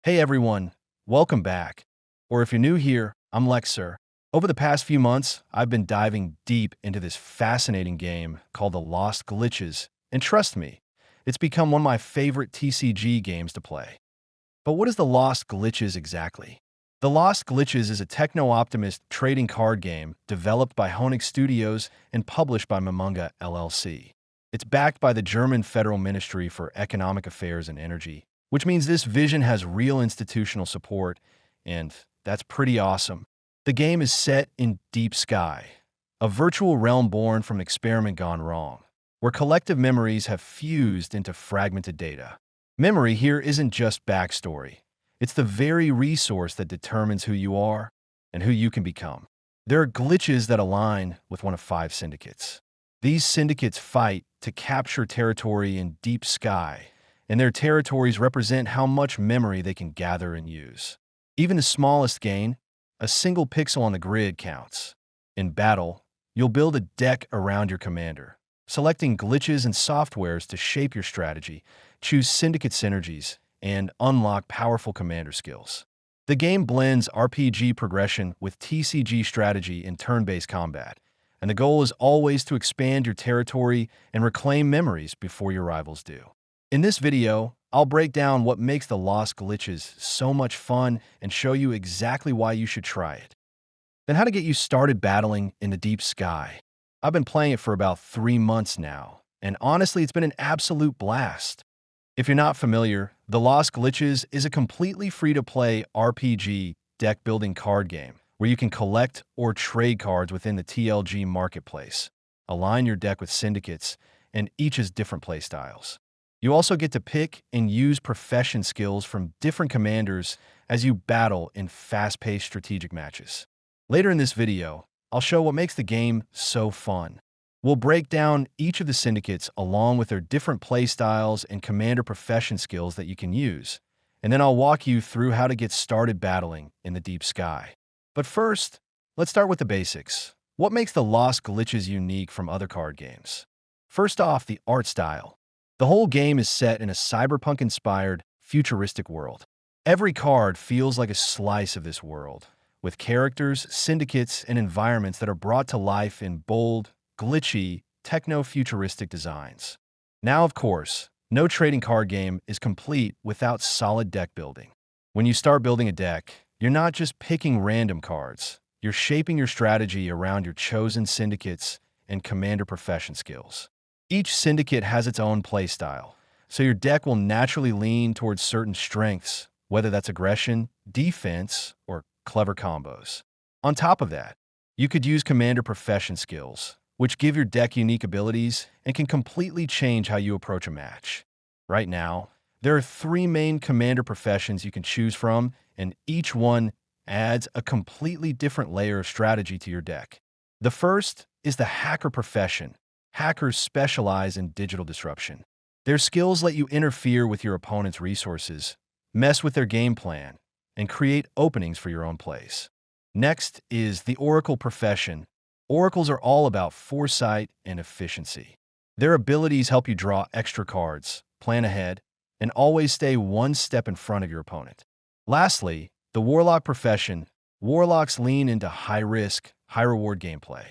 Hey everyone, welcome back. Or if you're new here, I'm Lexer. Over the past few months, I've been diving deep into this fascinating game called The Lost Glitches, and trust me, it's become one of my favorite TCG games to play. But what is The Lost Glitches exactly? The Lost Glitches is a techno-optimist trading card game developed by Honix Studios and published by Mamunga LLC. It's backed by the German Federal Ministry for Economic Affairs and Energy, which means this vision has real institutional support, and that's pretty awesome. The game is set in Deep Sky, a virtual realm born from an experiment gone wrong, where collective memories have fused into fragmented data. Memory here isn't just backstory. It's the very resource that determines who you are and who you can become. There are glitches that align with one of five syndicates. These syndicates fight to capture territory in Deep Sky, and their territories represent how much memory they can gather and use. Even the smallest gain, a single pixel on the grid, counts. In battle, you'll build a deck around your commander, selecting glitches and softwares to shape your strategy, choose syndicate synergies, and unlock powerful commander skills. The game blends RPG progression with TCG strategy in turn-based combat, and the goal is always to expand your territory and reclaim memories before your rivals do. In this video, I'll break down what makes the Lost Glitches so much fun and show you exactly why you should try it. Then how to get you started battling in the Deep Sky. I've been playing it for about 3 months now, and honestly, it's been an absolute blast. If you're not familiar, The Lost Glitches is a completely free-to-play RPG deck-building card game where you can collect or trade cards within the TLG marketplace, align your deck with syndicates, and each has different playstyles. You also get to pick and use profession skills from different commanders as you battle in fast-paced strategic matches. Later in this video, I'll show what makes the game so fun. We'll break down each of the syndicates along with their different playstyles and commander profession skills that you can use, and then I'll walk you through how to get started battling in the Deep Sky. But first, let's start with the basics. What makes the Lost Glitches unique from other card games? First off, the art style. The whole game is set in a cyberpunk-inspired, futuristic world. Every card feels like a slice of this world, with characters, syndicates, and environments that are brought to life in bold, glitchy, techno-futuristic designs. Now, of course, no trading card game is complete without solid deck building. When you start building a deck, you're not just picking random cards. You're shaping your strategy around your chosen syndicates and commander profession skills. Each syndicate has its own playstyle, so your deck will naturally lean towards certain strengths, whether that's aggression, defense, or clever combos. On top of that, you could use commander profession skills, which give your deck unique abilities and can completely change how you approach a match. Right now, there are 3 main commander professions you can choose from, and each one adds a completely different layer of strategy to your deck. The first is the hacker profession. Hackers specialize in digital disruption. Their skills let you interfere with your opponent's resources, mess with their game plan, and create openings for your own plays. Next is the Oracle profession. Oracles are all about foresight and efficiency. Their abilities help you draw extra cards, plan ahead, and always stay one step in front of your opponent. Lastly, the Warlock profession. Warlocks lean into high-risk, high-reward gameplay.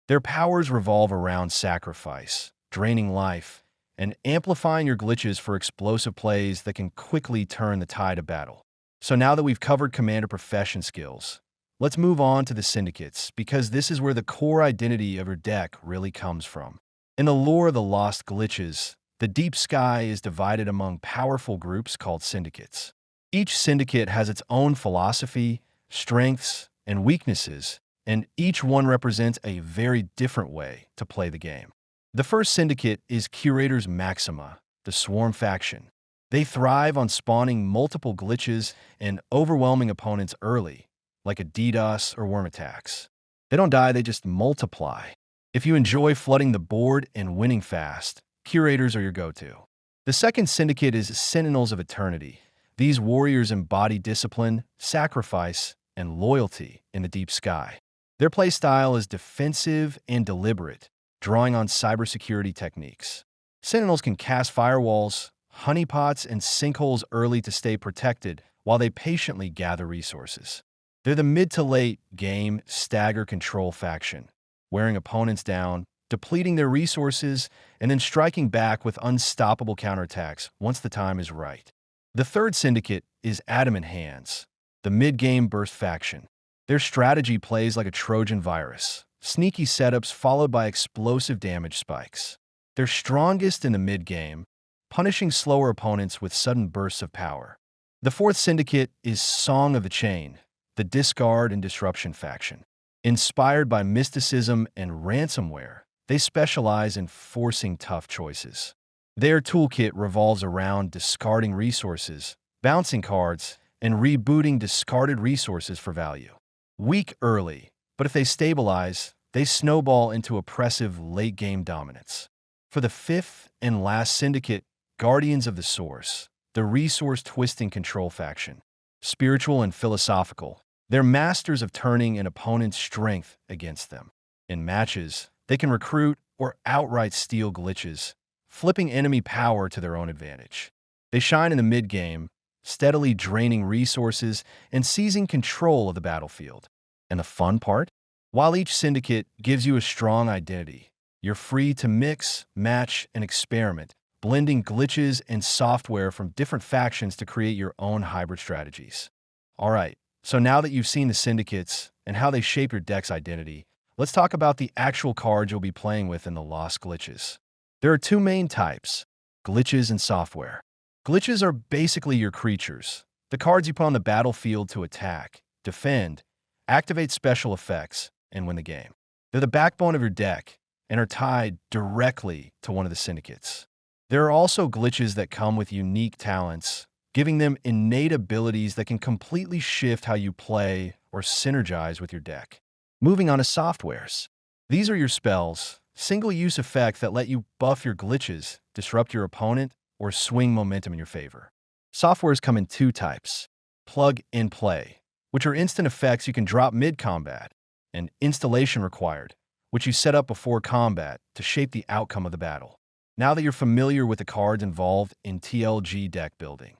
Their powers revolve around sacrifice, draining life, and amplifying your glitches for explosive plays that can quickly turn the tide of battle. So now that we've covered commander profession skills, let's move on to the syndicates, because this is where the core identity of your deck really comes from. In the lore of the Lost Glitches, the Deep Sky is divided among powerful groups called syndicates. Each syndicate has its own philosophy, strengths, and weaknesses, and each one represents a very different way to play the game. The first syndicate is Curators Maxima, the Swarm faction. They thrive on spawning multiple glitches and overwhelming opponents early, like a DDoS or worm attacks. They don't die, they just multiply. If you enjoy flooding the board and winning fast, Curators are your go-to. The second syndicate is Sentinels of Eternity. These warriors embody discipline, sacrifice, and loyalty in the Deep Sky. Their playstyle is defensive and deliberate, drawing on cybersecurity techniques. Sentinels can cast firewalls, honeypots, and sinkholes early to stay protected, while they patiently gather resources. They're the mid to late game stagger control faction, wearing opponents down, depleting their resources, and then striking back with unstoppable counterattacks once the time is right. The third syndicate is Adamant Hands, the mid-game burst faction. Their strategy plays like a Trojan virus, sneaky setups followed by explosive damage spikes. They're strongest in the mid-game, punishing slower opponents with sudden bursts of power. The fourth syndicate is Song of the Chain, the Discard and Disruption faction. Inspired by mysticism and ransomware, they specialize in forcing tough choices. Their toolkit revolves around discarding resources, bouncing cards, and rebooting discarded resources for value. Weak early, but if they stabilize, they snowball into oppressive late-game dominance. For the fifth and last syndicate, Guardians of the Source, the resource-twisting control faction. Spiritual and philosophical, they're masters of turning an opponent's strength against them. In matches, they can recruit or outright steal glitches, flipping enemy power to their own advantage. They shine in the mid-game, steadily draining resources and seizing control of the battlefield. And the fun part? While each syndicate gives you a strong identity, you're free to mix, match, and experiment, blending glitches and software from different factions to create your own hybrid strategies. All right, so now that you've seen the syndicates and how they shape your deck's identity, let's talk about the actual cards you'll be playing with in the Lost Glitches. There are two main types, glitches and software. Glitches are basically your creatures, the cards you put on the battlefield to attack, defend, activate special effects, and win the game. They're the backbone of your deck and are tied directly to one of the syndicates. There are also glitches that come with unique talents, giving them innate abilities that can completely shift how you play or synergize with your deck. Moving on to softwares. These are your spells, single-use effects that let you buff your glitches, disrupt your opponent, or swing momentum in your favor. Softwares come in two types: plug and play, which are instant effects you can drop mid-combat, and installation required, which you set up before combat to shape the outcome of the battle. Now that you're familiar with the cards involved in TLG deck building,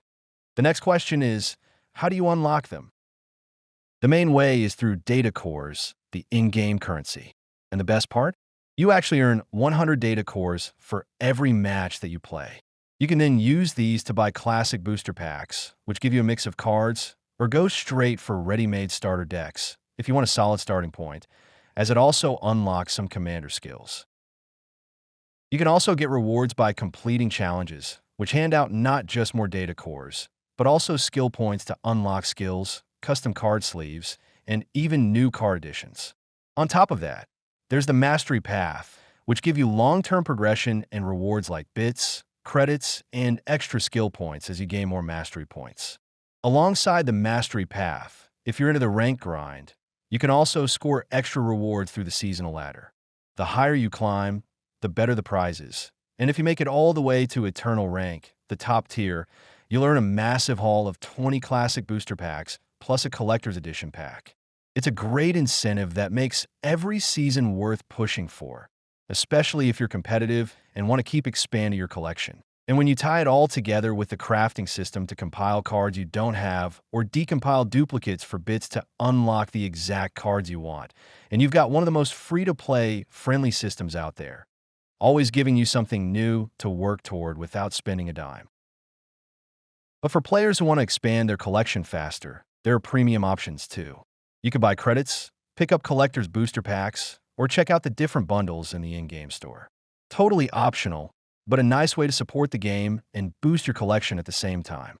the next question is, how do you unlock them? The main way is through data cores, the in-game currency. And the best part? You actually earn 100 data cores for every match that you play. You can then use these to buy classic booster packs, which give you a mix of cards, or go straight for ready-made starter decks if you want a solid starting point, as it also unlocks some commander skills. You can also get rewards by completing challenges, which hand out not just more data cores, but also skill points to unlock skills, custom card sleeves, and even new card additions. On top of that, there's the Mastery Path, which give you long-term progression and rewards like bits, credits, and extra skill points as you gain more mastery points. Alongside the Mastery Path, if you're into the rank grind, you can also score extra rewards through the seasonal ladder. The higher you climb, the better the prizes. And if you make it all the way to Eternal Rank, the top tier, you'll earn a massive haul of 20 classic booster packs plus a collector's edition pack. It's a great incentive that makes every season worth pushing for, especially if you're competitive and want to keep expanding your collection. And when you tie it all together with the crafting system to compile cards you don't have or decompile duplicates for bits to unlock the exact cards you want, and you've got one of the most free-to-play, friendly systems out there, always giving you something new to work toward without spending a dime. But for players who want to expand their collection faster, there are premium options too. You can buy credits, pick up collector's booster packs, or check out the different bundles in the in-game store. Totally optional, but a nice way to support the game and boost your collection at the same time.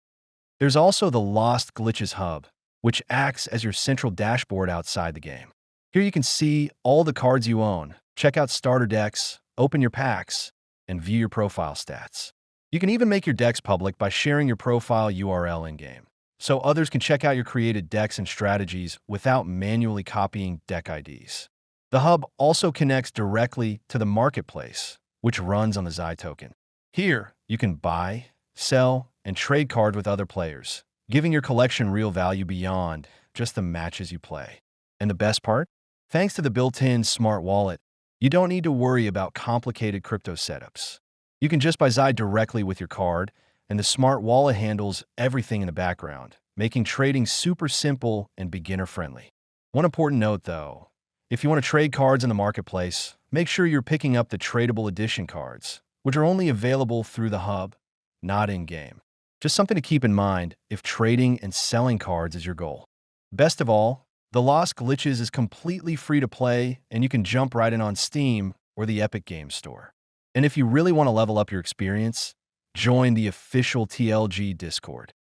There's also the Lost Glitches Hub, which acts as your central dashboard outside the game. Here you can see all the cards you own, check out starter decks, open your packs, and view your profile stats. You can even make your decks public by sharing your profile URL in-game, so others can check out your created decks and strategies without manually copying deck IDs. The hub also connects directly to the marketplace, which runs on the Zai token. Here, you can buy, sell, and trade cards with other players, giving your collection real value beyond just the matches you play. And the best part? Thanks to the built-in smart wallet, you don't need to worry about complicated crypto setups. You can just buy Zai directly with your card, and the smart wallet handles everything in the background, making trading super simple and beginner-friendly. One important note, though, if you want to trade cards in the marketplace, make sure you're picking up the tradable edition cards, which are only available through the hub, not in-game. Just something to keep in mind if trading and selling cards is your goal. Best of all, the Lost Glitches is completely free to play, and you can jump right in on Steam or the Epic Games Store. And if you really want to level up your experience, join the official TLG Discord.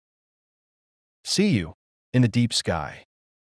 See you in the deep sky.